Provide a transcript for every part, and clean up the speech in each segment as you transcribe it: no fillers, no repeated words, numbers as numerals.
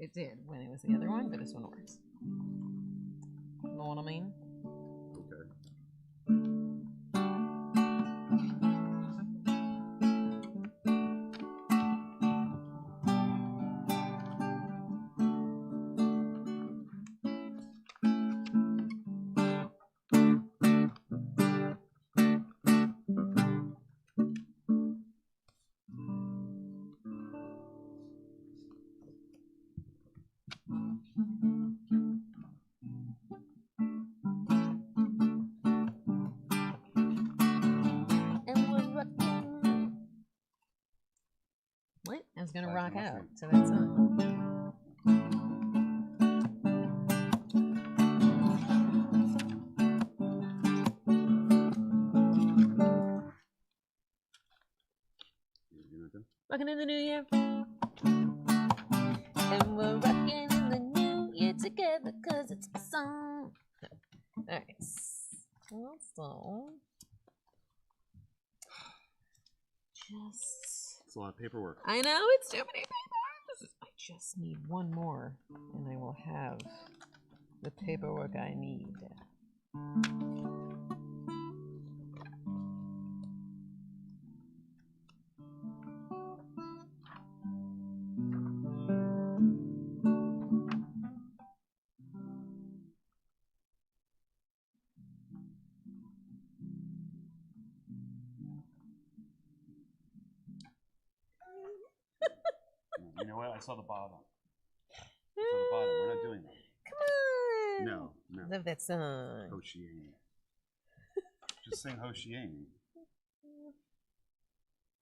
It did when it was the other one, but this one works. Know what I mean? Okay. What? I was gonna rock out to that song. Rocking in the new year. And we're rocking in the new year together because it's a song. Alright. Also, It's a lot of paperwork. I know, it's too many papers. I just need one more, and I will have the paperwork I need. You know what? I saw the bottom. We're not doing that. Come on. No. Love that song. Hoshiane. Just sing Hoshiane.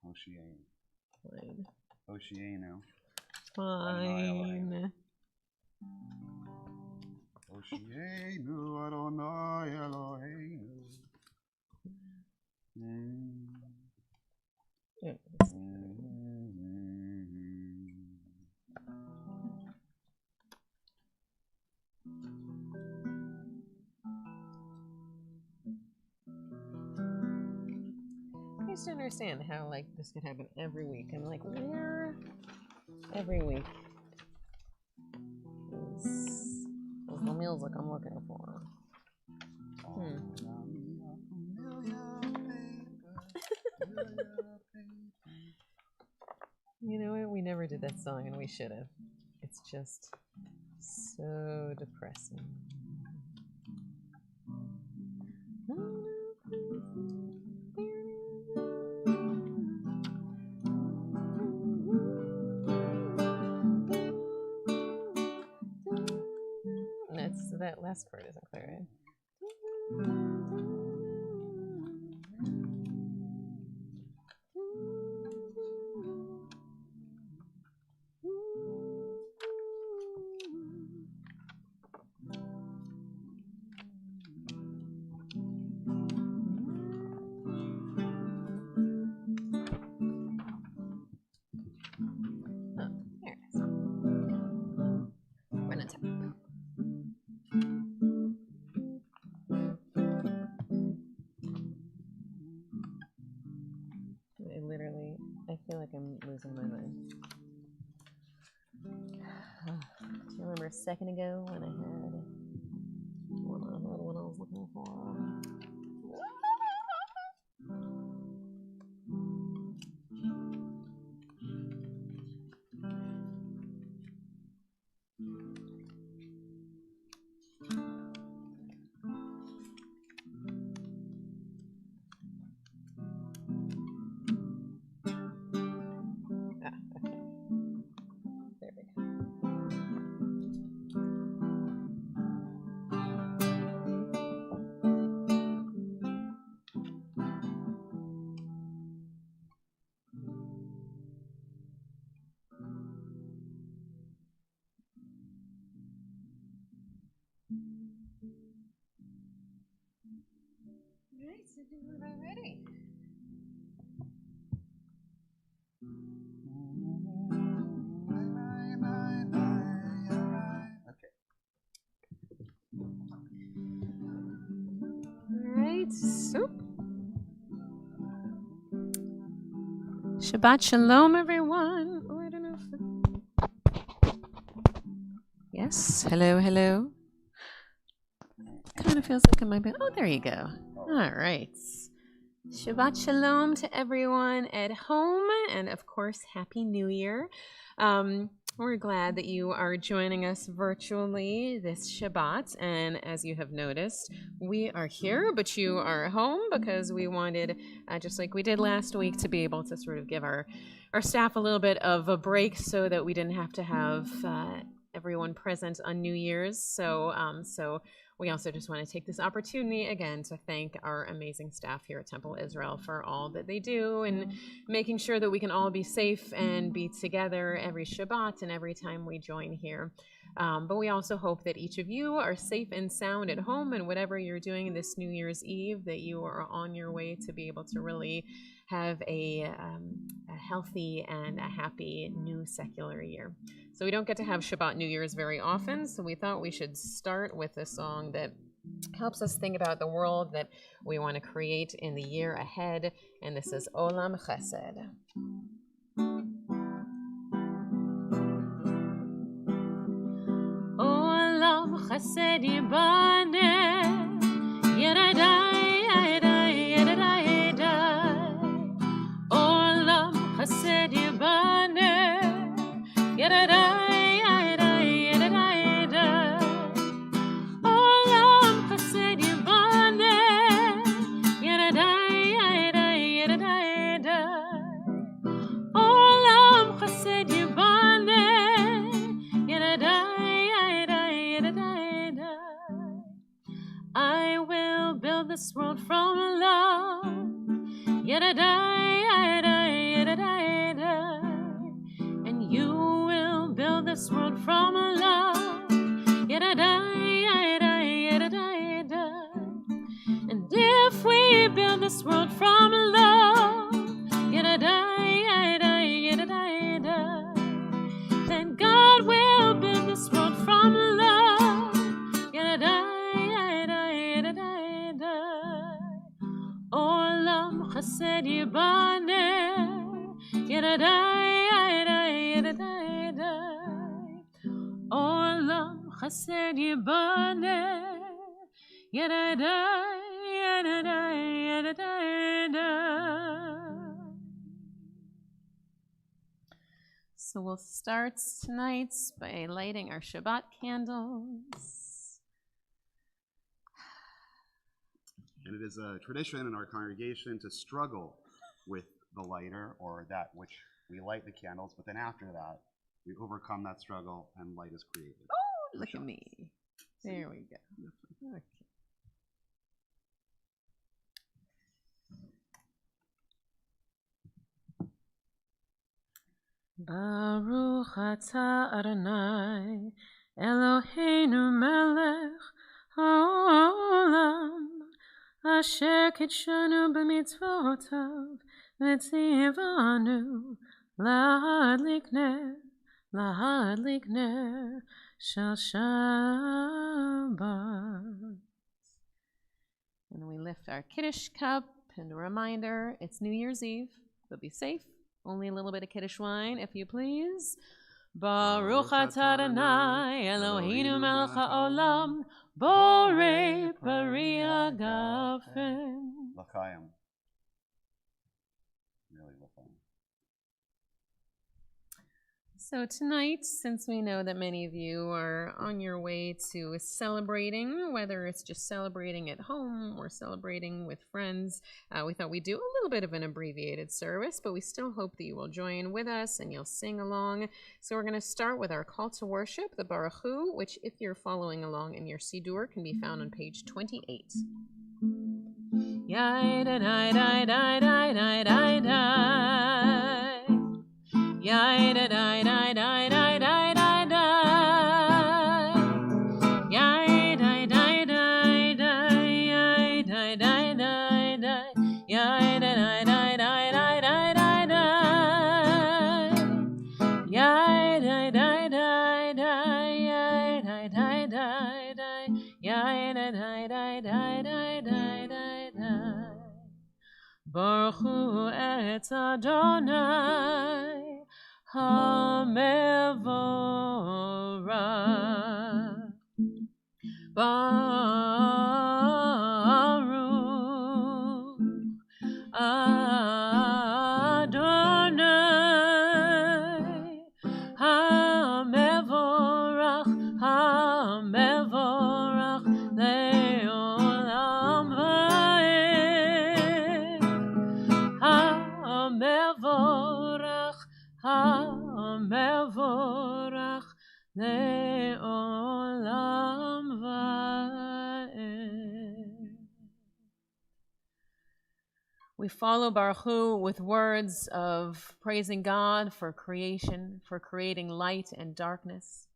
Hoshiane. Fine. Hoshiane. Fine. Hoshiane Adonai Eloheinu. Yeah. I just don't understand how like this could happen every week. I'm like, where every week is the music I'm looking for? You know what? We never did that song, and we should have. It's just so depressing. That last part isn't clear, right? I feel like I'm losing my mind. Do you remember a second ago when I had what I was looking for? Alright, so do it already. Okay. Alright, so Shabbat Shalom, everyone. Oh, I don't know if Yes. Hello, hello. Kind of feels like it might be. Oh, there you go. All right. Shabbat Shalom to everyone at home, and of course, Happy New Year. We're glad that you are joining us virtually this Shabbat, and as you have noticed, we are here, but you are home because we wanted, just like we did last week, to be able to sort of give our staff a little bit of a break so that we didn't have to have everyone present on New Year's. So we also just want to take this opportunity again to thank our amazing staff here at Temple Israel for all that they do and making sure that we can all be safe and be together every Shabbat and every time we join here. But we also hope that each of you are safe and sound at home, and whatever you're doing this New Year's Eve, that you are on your way to be able to really have a healthy and a happy new secular year. So we don't get to have Shabbat New Year's very often, so we thought we should start with a song that helps us think about the world that we want to create in the year ahead, and this is Olam Chesed. Olam Chesed Yibaneh, Yeradai, Yeradai, Yeradai, Yeradai. Olam Chesed Yibaneh, Yeradai. I will build this world from love. Yadadai, yadadai, yadadai, yadadai. And you will build this world from love. Yadadai, yadadai, yadadai, yadadai. And if we build this world from love, yadadai, yadadai, yadadai, yadadai, then God will build this world from love. Yadadai. Olam Chesed Yibaneh, Yadadai, Yadadai, Yadadai, Yadadai. Olam Chesed Yibaneh, Yadadai, Yadadai, Yadadai, Yadadai. So we'll start tonight by lighting our Shabbat candles. And it is a tradition in our congregation to struggle with the lighter, or that which we light the candles, but then after that, we overcome that struggle and light is created. Oh, look at me. There we go. Okay. Baruch atah Adonai, Eloheinu melech haolam, Asher kitshanu b'mitzvotav v'tzivanu lahadlik ner shel Shabbat. And we lift our Kiddush cup, and a reminder, it's New Year's Eve, but be safe. Only a little bit of Kiddush wine, if you please. Baruch atah Adonai Eloheinu melech haolam, Borei Pari Agafen. L'chaim. Really l'chaim. So tonight, since we know that many of you are on your way to celebrating, whether it's just celebrating at home or celebrating with friends, we thought we'd do a little bit of an abbreviated service, but we still hope that you will join with us and you'll sing along. So we're going to start with our call to worship, the Barahoo, which if you're following along in your Siddur can be found on page 28. Yai da da da da da da da da. Yai da da da da. Yai da da da da. Yai da da da da da da da. Yai da da da da. Yai da da da da. Yai da da da da da da da. Barahoo et Adonai. Hamevorach Baruch Adonai HaMevorach HaMevorach Le'olam Va'ed HaMevorach HaMevorach Le'olam Va'ed. We follow Barahoo with words of praising God for creation, for creating light and darkness.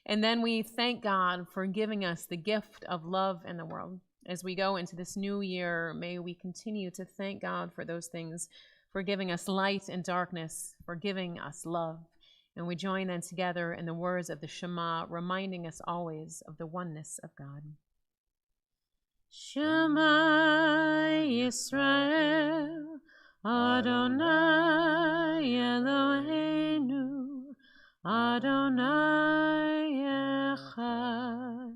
And then we thank God for giving us the gift of love in the world. As we go into this new year, may we continue to thank God for those things, for giving us light and darkness, for giving us love. And we join then together in the words of the Shema, reminding us always of the oneness of God. Shema Yisrael, Adonai Eloheinu, Adonai Echad,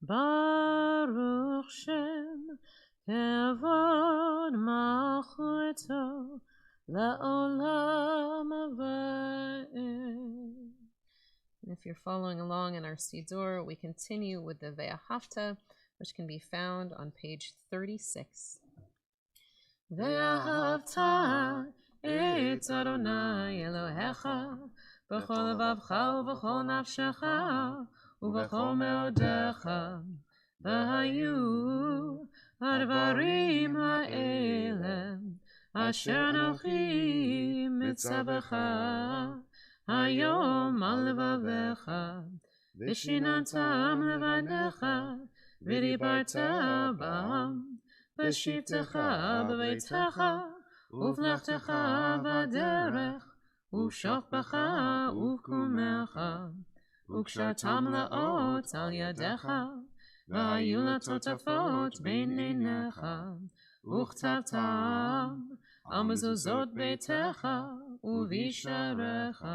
Baruch Shem, Kevod Malchuto, La'olam Va'ed. And if you're following along in our Siddur, we continue with the Ve'ahavta, which can be found on page 36. Ve'ahavta et Adonai Elohecha b'chol levavcha u'b'chol nafshecha u'b'chol me'odecha v'hayu הדברים האלה אשר אנוכי מצווך היום על לבביך ושיננתם לבניך ודיברת בם בשבתך בביתך ובלכתך בדרך ובשוכבך ובקומך וקשרתם לאות על ידיך והיו לטוטפות בין עיניך וכתבתם על מזוזות ביתך ובשעריך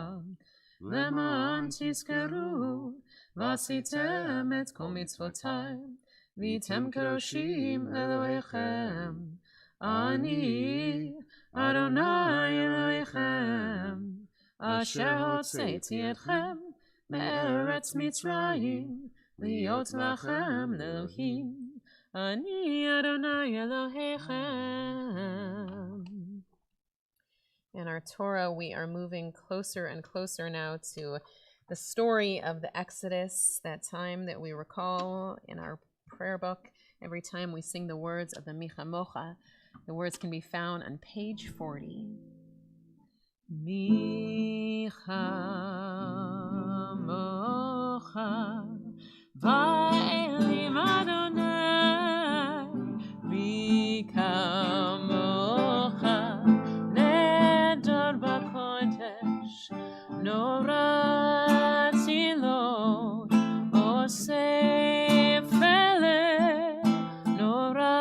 למען תזכרו ועשיתם את כל מצוותיי והייתם קדושים אלוהיכם אני אדוני אלוהיכם אשר הוצאתי אתכם מארץ מצרים להיות לכם לאלוהים אני אדוני אלוהיכם. In our Torah, we are moving closer and closer now to the story of the Exodus, that time that we recall in our prayer book every time we sing the words of the Michamocha. The words can be found on page 40. Michamocha va'elim Adonai Michamocha nedor b'kodesh Nora Tzilot Oseh Feleh Nora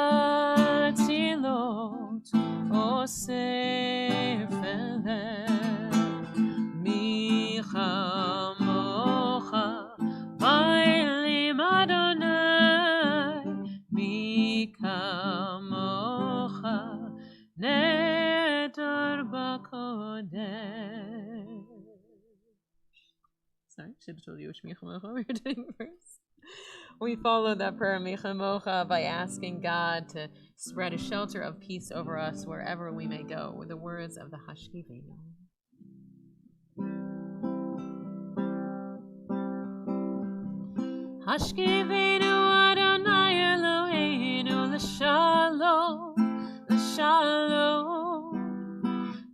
Tzilot Oseh Feleh Michamocha Va'elim Adonai Michamocha Nedor b'kodesh. Sorry, should have told you which Michamocha we were doing first. We follow that prayer Michamocha by asking God to spread a shelter of peace over us wherever we may go, with the words of the Hashkivenu. Hashkivenu Adonai Eloheinu l'shalom, l'shalom.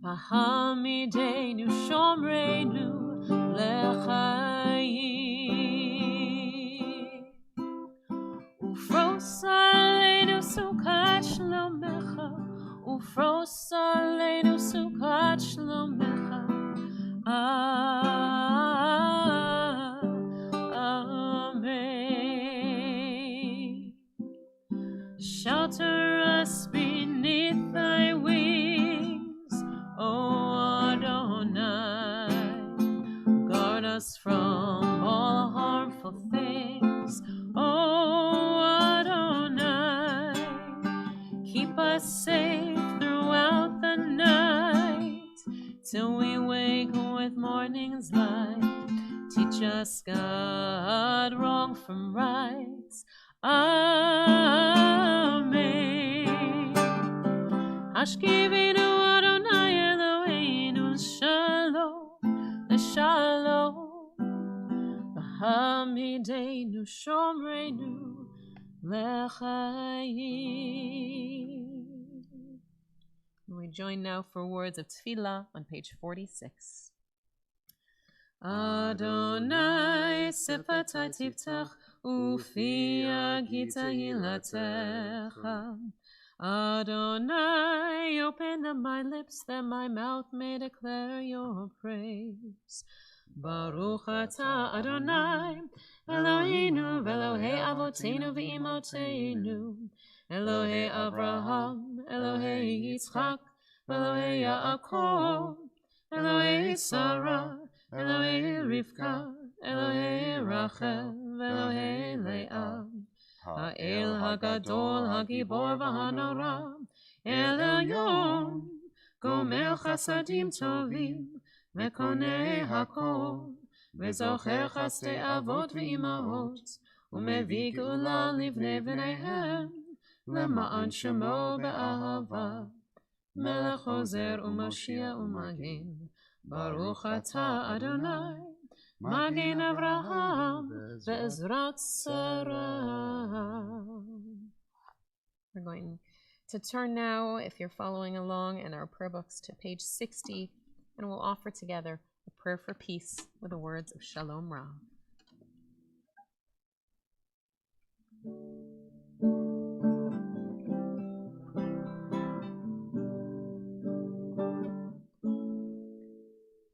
V'hamidenu shomreinu l'chaim. Ufros aleinu sukat shlomecha, ufros aleinu sukat shlomecha. Amen. Shelter us beneath thy wings, O Adonai. Guard us from all harmful things, O us safe throughout the night, till we wake with morning's light. Teach us, God, wrong from right. Amen. Hashkivenu Adonai Eloheinu Shalom, Shalom. Hamidenu Shomreinu L'chaim. We join now for words of tefillah on page 46. Adonai sefatai tiftach ufi agita hilatecha. Adonai, open up my lips that my mouth may declare your praise. Baruch atah Adonai, Eloheinu v'Elohei Avoteinu v'Imoteinu, Elohei Abraham, Elohei Yitzchak, Elohei Yaakov, Elohei Sarah, Elohei Rivka, Elohei Rachel, Elohei Leah, Ha'el Hagadol, Hagibor v'Hanora, El Elyon, Gomer Chasadim Tovim, Mekone Hakol, Vezocher Chaste Avot v'Imaot, Umevii Geula Livnei V'neihem, Lema'an Shemo Be'ahava, Melech Hozer u'Mashiach u'Magen, Baruch atah Adonai, Magen Avraham ve'ezrat Sarah. We're going to turn now, if you're following along in our prayer books, to page 60, and we'll offer together a prayer for peace with the words of Shalom Ra.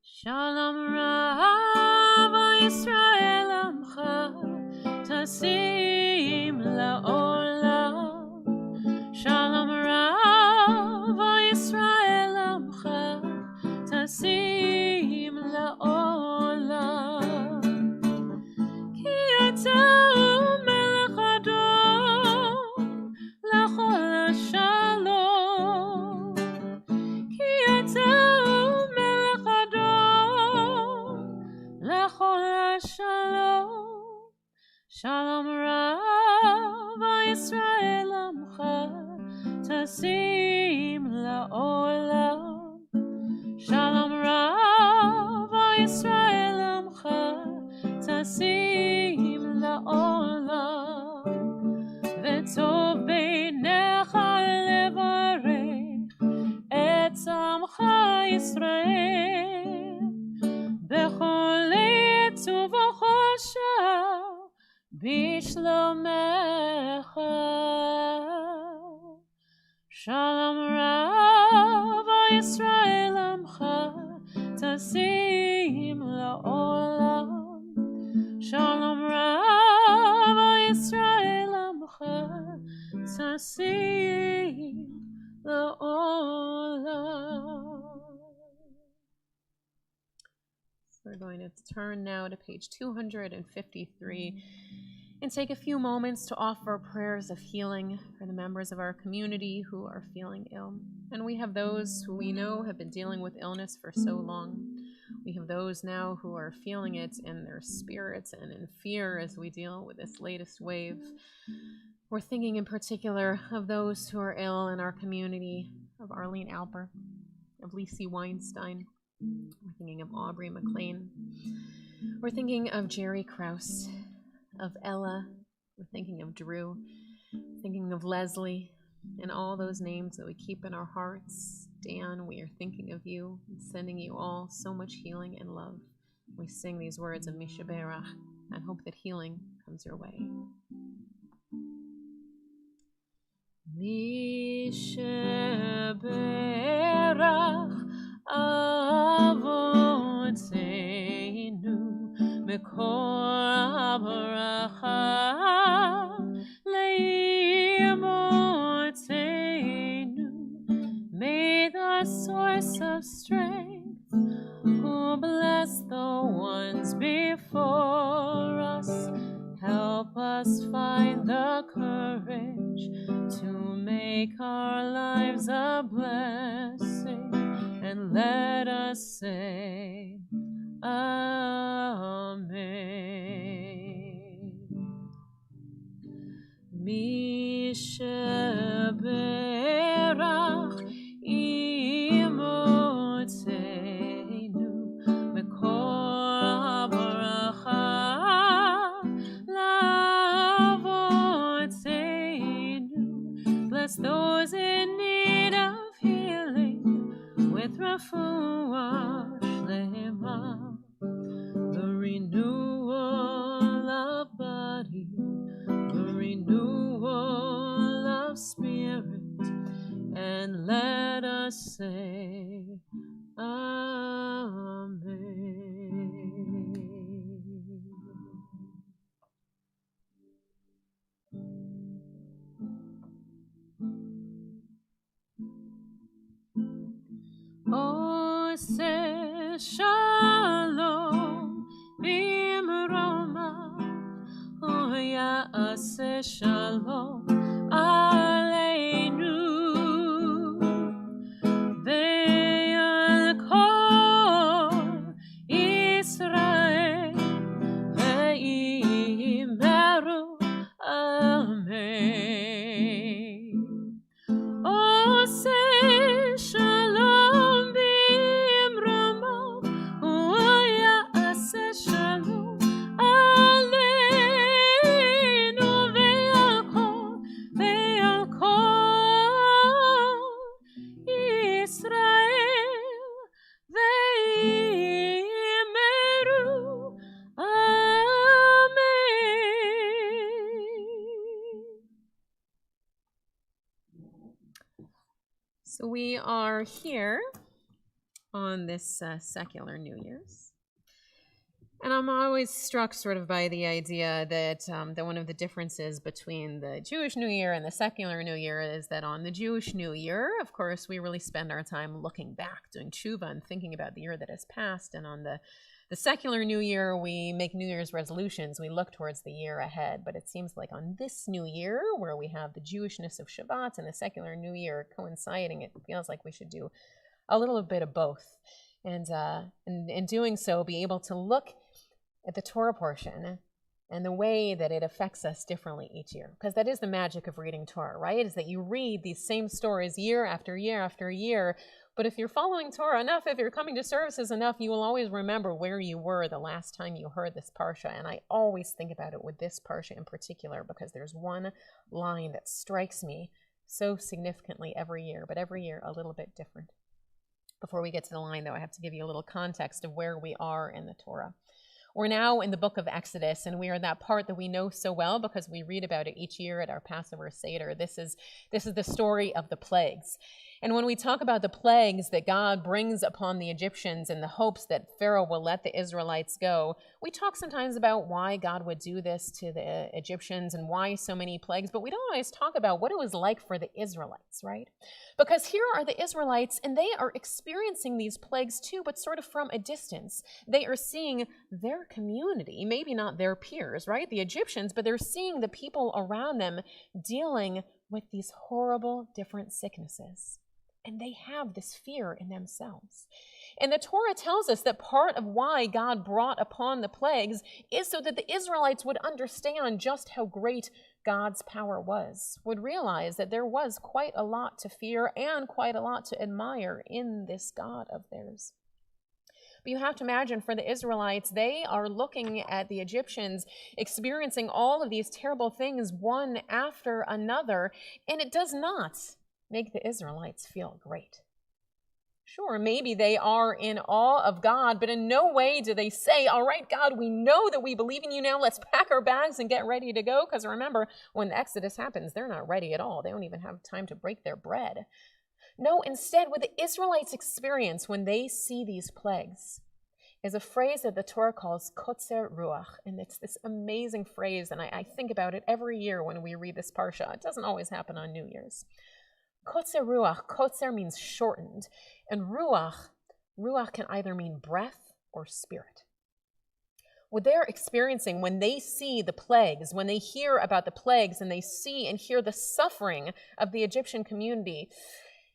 Shalom Rav Yisrael Amcha Tasim La'olam. Shalom Rav Yisrael Amcha Tasim La'olam. Ki ata Melech Adon L'chol Shalom. Ki ata Shalom, Shalom Rav Yisrael Amcha Tasim La'olam. Shalom Rav Yisrael Amcha Tasim La'olam. V'tov beinecha levarech et Amcha Yisrael bechol ובחושה בשלומך. שלום רב ישראל עמך תשים לעולם. שלום רב ישראל עמך תשים לעולם. We're going to turn now to page 253 and take a few moments to offer prayers of healing for the members of our community who are feeling ill. And we have those who we know have been dealing with illness for so long. We have those now who are feeling it in their spirits and in fear as we deal with this latest wave. We're thinking in particular of those who are ill in our community, of Arlene Alper, of Lisi Weinstein. We're thinking of Aubrey McLean. We're thinking of Jerry Krause, of Ella. We're thinking of Drew, thinking of Leslie, and all those names that we keep in our hearts. Dan, we are thinking of you and sending you all so much healing and love. We sing these words of Mishaberach and hope that healing comes your way. Mishaberach Avoteinu Mekor HaBaracha Le'imotenu. May the source of strength who bless the ones before us help us find the courage to make make our lives a blessing, and let us say, Amen. Mi sheberach imotzeinu mekor habaracha lavotzeinu. Bless those in need of healing with refuah shlema, the renewal of body, the renewal of spirit, and let us say, Amen. Ose shalom bimroma, oya ase shalom aleinu, ve'al kol Israel ve'imeru amen. Ose shalom bimroma, oya ase shalom aleinu, ve'al kol Israel ve'imeru amen. So we are here on this secular New Year's. And I'm always struck sort of by the idea that one of the differences between the Jewish New Year and the secular New Year is that on the Jewish New Year, of course, we really spend our time looking back, doing tshuva and thinking about the year that has passed. And on the secular New Year, we make New Year's resolutions. We look towards the year ahead. But it seems like on this New Year, where we have the Jewishness of Shabbat and the secular New Year coinciding, it feels like we should do a little bit of both. And in doing so, be able to look at the Torah portion and the way that it affects us differently each year. Because that is the magic of reading Torah, right? Is that you read these same stories year after year after year. But if you're following Torah enough, if you're coming to services enough, you will always remember where you were the last time you heard this parsha. And I always think about it with this parsha in particular, because there's one line that strikes me so significantly every year, but every year a little bit different. Before we get to the line, though, I have to give you a little context of where we are in the Torah. We're now in the book of Exodus, and we are in that part that we know so well because we read about it each year at our Passover Seder. This is the story of the plagues. And when we talk about the plagues that God brings upon the Egyptians in the hopes that Pharaoh will let the Israelites go, we talk sometimes about why God would do this to the Egyptians and why so many plagues, but we don't always talk about what it was like for the Israelites, right? Because here are the Israelites, and they are experiencing these plagues too, but sort of from a distance. They are seeing their community, maybe not their peers, right? The Egyptians, but they're seeing the people around them dealing with these horrible different sicknesses. And they have this fear in themselves. And the Torah tells us that part of why God brought upon the plagues is so that the Israelites would understand just how great God's power was, would realize that there was quite a lot to fear and quite a lot to admire in this God of theirs. But you have to imagine, for the Israelites, they are looking at the Egyptians experiencing all of these terrible things one after another, and it does not make the Israelites feel great. Sure, maybe they are in awe of God, but in no way do they say, all right, God, we know that we believe in you now. Let's pack our bags and get ready to go. Because remember, when the Exodus happens, they're not ready at all. They don't even have time to break their bread. No, instead, what the Israelites experience when they see these plagues is a phrase that the Torah calls Kotser Ruach. And it's this amazing phrase, and I think about it every year when we read this parsha. It doesn't always happen on New Year's. Kotser Ruach. Kotser means shortened. And Ruach can either mean breath or spirit. what they're experiencing when they see the plagues, when they hear about the plagues and they see and hear the suffering of the Egyptian community,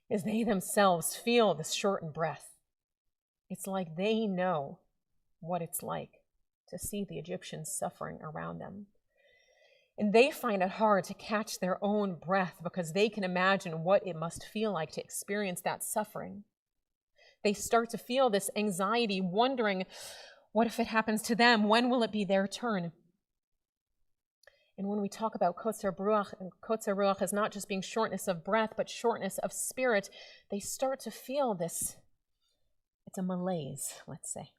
is they themselves feel this shortened breath. It's like they know what it's like to see the Egyptians suffering around them. And they find it hard to catch their own breath because they can imagine what it must feel like to experience that suffering. They start to feel this anxiety, wondering, what if it happens to them? When will it be their turn? And when we talk about Kotser Ruach as not just being shortness of breath, but shortness of spirit, they start to feel this. It's a malaise, let's say.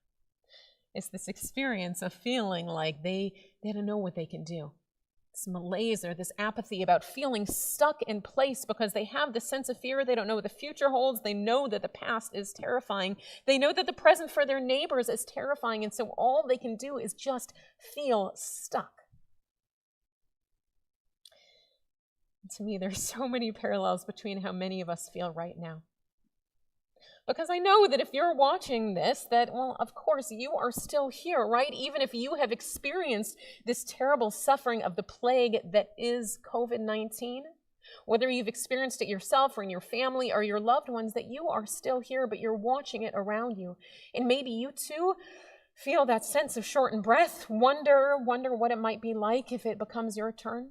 It's this experience of feeling like they don't know what they can do. This malaise or this apathy about feeling stuck in place because they have this sense of fear. They don't know what the future holds. They know that the past is terrifying. They know that the present for their neighbors is terrifying. And so all they can do is just feel stuck. And to me, there's so many parallels between how many of us feel right now. Because I know that if you're watching this, that, well, of course, you are still here, right? Even if you have experienced this terrible suffering of the plague that is COVID-19, whether you've experienced it yourself or in your family or your loved ones, that you are still here, but you're watching it around you. And maybe you too feel that sense of shortened breath, wonder what it might be like if it becomes your turn.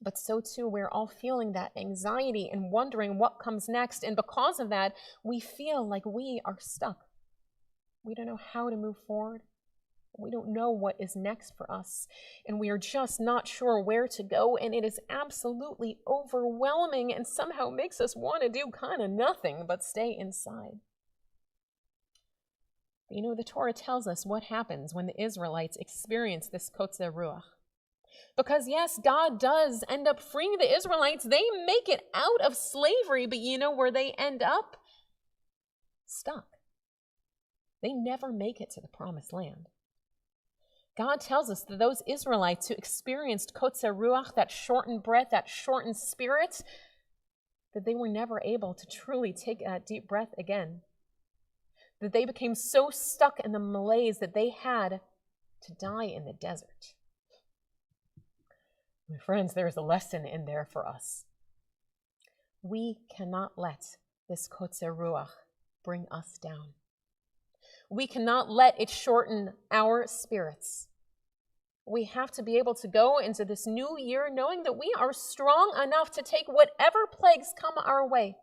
But so too, we're all feeling that anxiety and wondering what comes next. And because of that, we feel like we are stuck. We don't know how to move forward. We don't know what is next for us. And we are just not sure where to go. And it is absolutely overwhelming and somehow makes us want to do kind of nothing but stay inside. But you know, the Torah tells us what happens when the Israelites experience this Kotser Ruach. Because yes, God does end up freeing the Israelites. They make it out of slavery, but you know where they end up? Stuck. They never make it to the promised land. God tells us that those Israelites who experienced Kotser Ruach, that shortened breath, that shortened spirit, that they were never able to truly take that deep breath again. That they became so stuck in the malaise that they had to die in the desert. My friends, there is a lesson in there for us. We cannot let this Kotser Ruach bring us down. We cannot let it shorten our spirits. We have to be able to go into this new year knowing that we are strong enough to take whatever plagues come our way.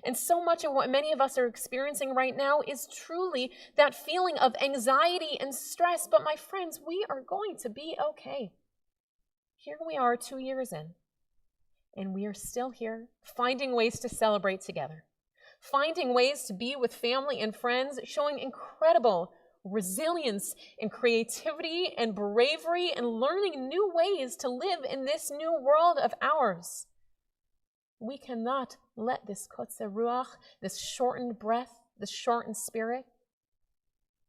And so much of what many of us are experiencing right now is truly that feeling of anxiety and stress. But my friends, we are going to be okay. Here we are 2 years in, and we are still here, finding ways to celebrate together, finding ways to be with family and friends, showing incredible resilience and creativity and bravery and learning new ways to live in this new world of ours. We cannot let this Kotser Ruach, this shortened breath, this shortened spirit,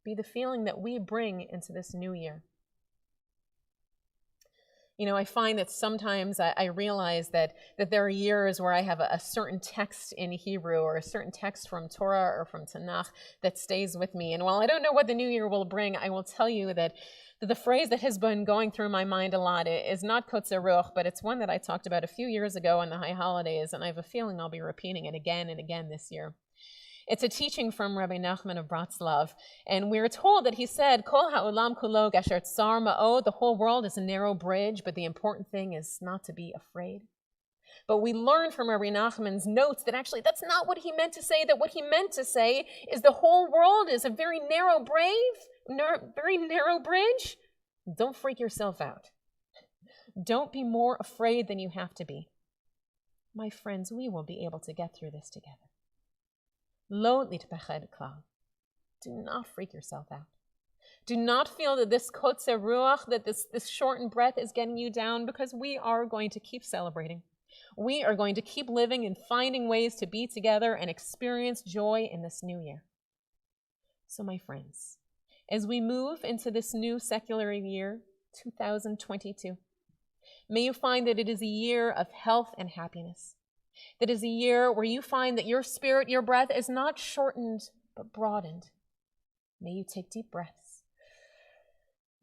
be the feeling that we bring into this new year. You know, I find that sometimes I realize that there are years where I have a certain text in Hebrew or a certain text from Torah or from Tanakh that stays with me. And while I don't know what the new year will bring, I will tell you that the phrase that has been going through my mind a lot is not Kotser Ruach, but it's one that I talked about a few years ago in the High Holidays, and I have a feeling I'll be repeating it again and again this year. It's a teaching from Rabbi Nachman of Bratslav, and we're told that he said, Kol ha'olam kulo gasher tsar ma'od, the whole world is a narrow bridge, but the important thing is not to be afraid. But we learn from Rabbi Nachman's notes that actually that's not what he meant to say, that what he meant to say is the whole world is a very narrow bridge. Don't freak yourself out. Don't be more afraid than you have to be. My friends, we will be able to get through this together. Lo nitpached klal. Do not freak yourself out. Do not feel that this Kotser Ruach, that this shortened breath is getting you down, because we are going to keep celebrating. We are going to keep living and finding ways to be together and experience joy in this new year. So my friends, as we move into this new secular year, 2022, may you find that it is a year of health and happiness. That is a year where you find that your spirit, your breath is not shortened, but broadened. May you take deep breaths.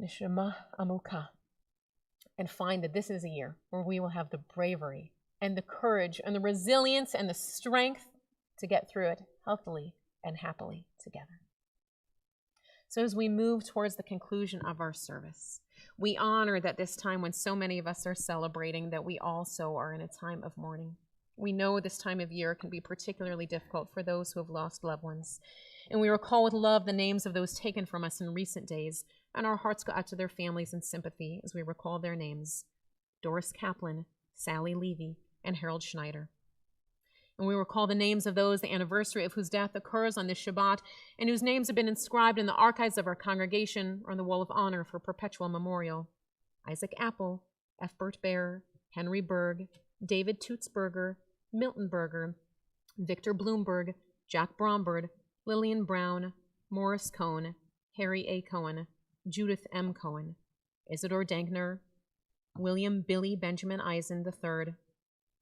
Neshama Amuka, and find that this is a year where we will have the bravery and the courage and the resilience and the strength to get through it healthily and happily together. So as we move towards the conclusion of our service, we honor that this time when so many of us are celebrating, that we also are in a time of mourning. We know this time of year can be particularly difficult for those who have lost loved ones. And we recall with love the names of those taken from us in recent days, and our hearts go out to their families in sympathy as we recall their names: Doris Kaplan, Sally Levy, and Harold Schneider. And we recall the names of those, the anniversary of whose death occurs on this Shabbat, and whose names have been inscribed in the archives of our congregation or on the Wall of Honor for perpetual memorial: Isaac Apple, F. Bert Baer, Henry Berg, David Tootsberger, Milton Berger, Victor Bloomberg, Jack Bromberg, Lillian Brown, Morris Cohn, Harry A. Cohen, Judith M. Cohen, Isidore Dankner, William Billy Benjamin Eisen III,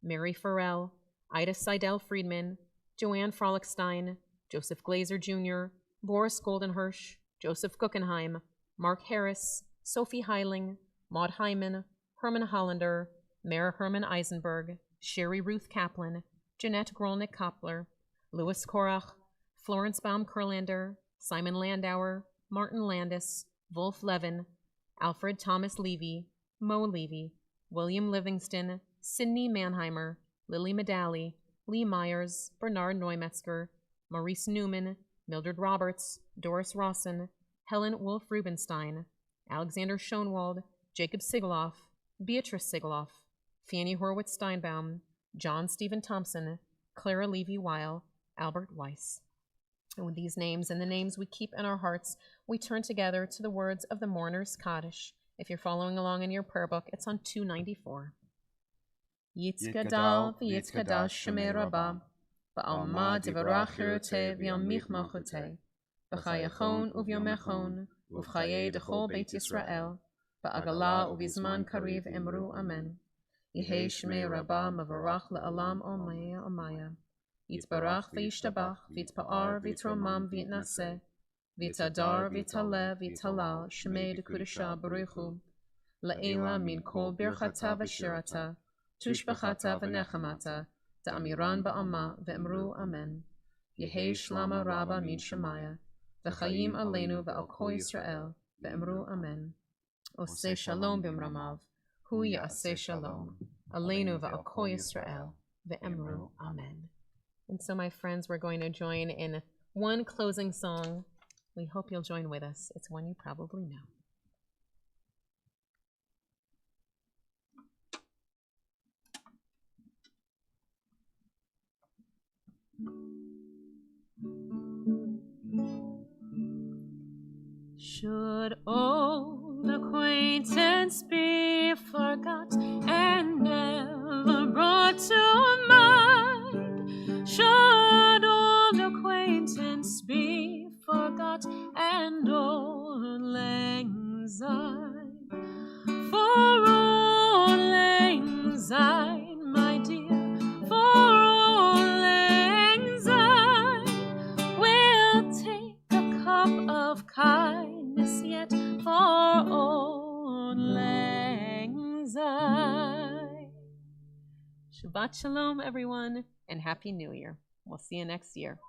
Mary Farrell, Ida Seidel Friedman, Joanne Frolickstein, Joseph Glazer Jr., Boris Goldenhirsch, Joseph Guggenheim, Mark Harris, Sophie Heiling, Maud Hyman, Herman Hollander, Mara Herman Eisenberg, Sherry Ruth Kaplan, Jeanette Grolnick Koppler, Louis Korach, Florence Baum Kurlander, Simon Landauer, Martin Landis, Wolf Levin, Alfred Thomas Levy, Mo Levy, William Livingston, Sidney Mannheimer, Lily Medali, Lee Myers, Bernard Neumetzger, Maurice Newman, Mildred Roberts, Doris Rawson, Helen Wolf Rubenstein, Alexander Schoenwald, Jacob Sigaloff, Beatrice Sigaloff, Fanny Horwitz Steinbaum, John Stephen Thompson, Clara Levy Weil, Albert Weiss. And with these names and the names we keep in our hearts, we turn together to the words of the Mourner's Kaddish. If you're following along in your prayer book, it's on 294. Yitzkadal v'yitzkadash shemei Rabbah, ba'alma divarach hiroteh v'yamich malchoteh, b'chayachon uvyomechon, uv'chayei dechol Beit Yisrael, ba'agala uvizman kariv emru amen. Yehei shemei Rabbah mavarach le'alam omaya omaya. Yitbarach v'yishtabach v'yitpa'ar v'yitromam v'yitnaseh, v'yitadar v'yitaleh v'yitalal shemei dekudesha Barahoo, le'ela min kol birchata v'shirata, tushbachata v'nechamata, da'amiran ba'alma v'emru amen. Yehei shlama rabba min shemaya, v'chayim aleinu v'al kol Yisrael, v'emru amen. Oseh shalom b'mramav, hu ya'aseh shalom, aleinu v'al kol Yisrael, v'emru amen. And so, my friends, we're going to join in one closing song. We hope you'll join with us. It's one you probably know. Should old acquaintance be forgot and never brought to mind? Should old acquaintance be forgot and old lang syne? For old lang syne, my dear, for old lang syne, we'll take a cup of kindness yet for old lang syne. Shabbat shalom, everyone, and Happy New Year. We'll see you next year.